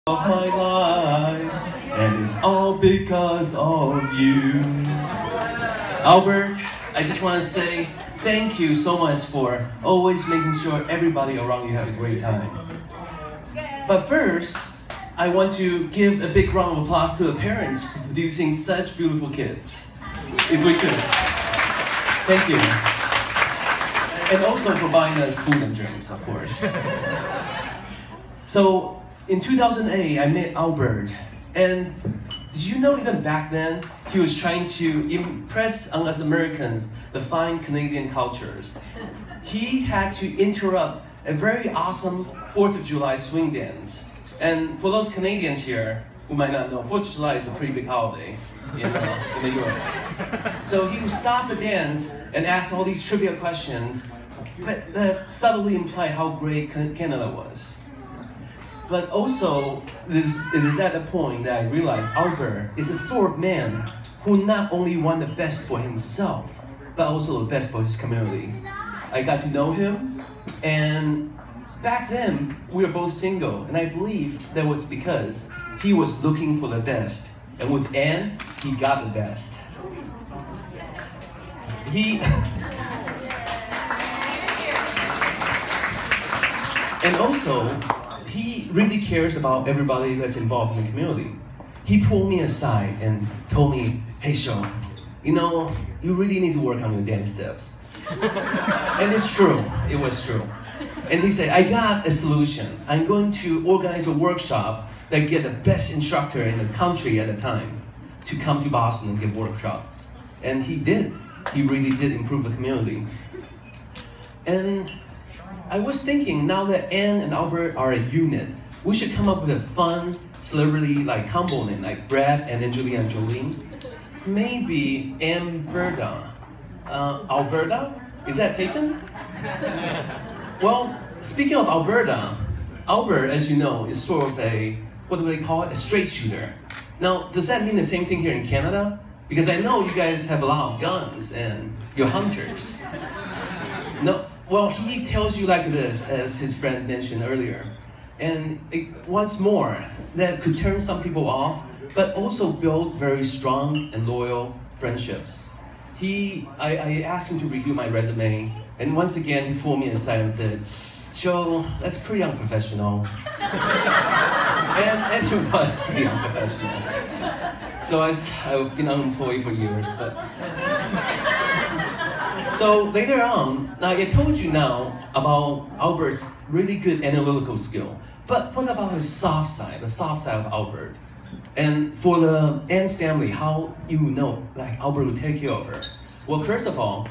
of my life, and it's all because of you. Albert, I just want to say thank you so much for always making sure everybody around you has a great time. But first, I want to give a big round of applause to the parents for producing such beautiful kids. If we could. Thank you. And also for buying us food and drinks, of course. So, in 2008, I met Albert, and did you know even back then, he was trying to impress on us Americans the fine Canadian cultures. He had to interrupt a very awesome 4th of July swing dance. And for those Canadians here who might not know, 4th of July is a pretty big holiday in the US. So he would stop the dance and ask all these trivia questions, but that subtly implied how great Canada was. But also, it is at the point that I realized Albert is the sort of man who not only want the best for himself, but also the best for his community. I got to know him, and back then, we were both single, and I believe that was because he was looking for the best. And with Anne, he got the best. And also, he really cares about everybody that's involved in the community. He pulled me aside and told me, "Hey, Hsiu, you know, you really need to work on your dance steps." And it's true, it was true. And he said, "I got a solution. I'm going to organize a workshop that get the best instructor in the country at the time to come to Boston and give workshops." And he did. He really did improve the community. And I was thinking, now that Anne and Albert are a unit, we should come up with a fun celebrity like combo name, like Brad and Angelina and Jolene. Maybe Amberta. Alberta? Is that taken? Well, speaking of Alberta, Albert, as you know, is sort of a, what do they call it? A straight shooter. Now, does that mean the same thing here in Canada? Because I know you guys have a lot of guns and you're hunters. No. Well, he tells you like this, as his friend mentioned earlier. And once more, that could turn some people off, but also build very strong and loyal friendships. I asked him to review my resume, and once again, he pulled me aside and said, "Hsiu, that's pretty unprofessional." and it was pretty unprofessional. So I've been unemployed for years, but... So later on, I told you now about Albert's really good analytical skill. But what about his soft side, the soft side of Albert? And for the Anne's family, how you know like Albert would take care of her? Well, first of all,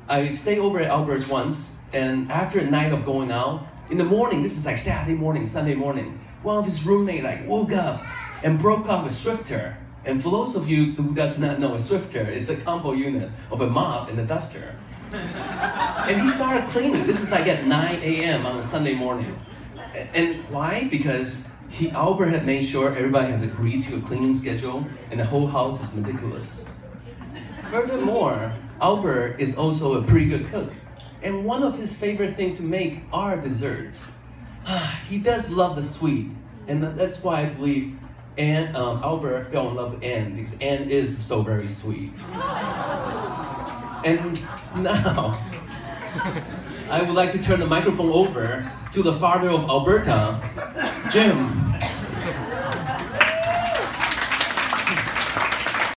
I stayed over at Albert's once, and after a night of going out, in the morning, this is like Saturday morning, Sunday morning, one of his roommates like woke up and broke off a Swifter. And for those of you who does not know, a Swifter is a combo unit of a mop and a duster. And he started cleaning. This is like at 9 a.m. on a Sunday morning. And why? Because Albert had made sure everybody has agreed to a cleaning schedule and the whole house is meticulous. Furthermore, Albert is also a pretty good cook. And one of his favorite things to make are desserts. He does love the sweet. And that's why I believe Albert fell in love with Anne, because Anne is so very sweet. And now, I would like to turn the microphone over to the father of Alberta, Jim.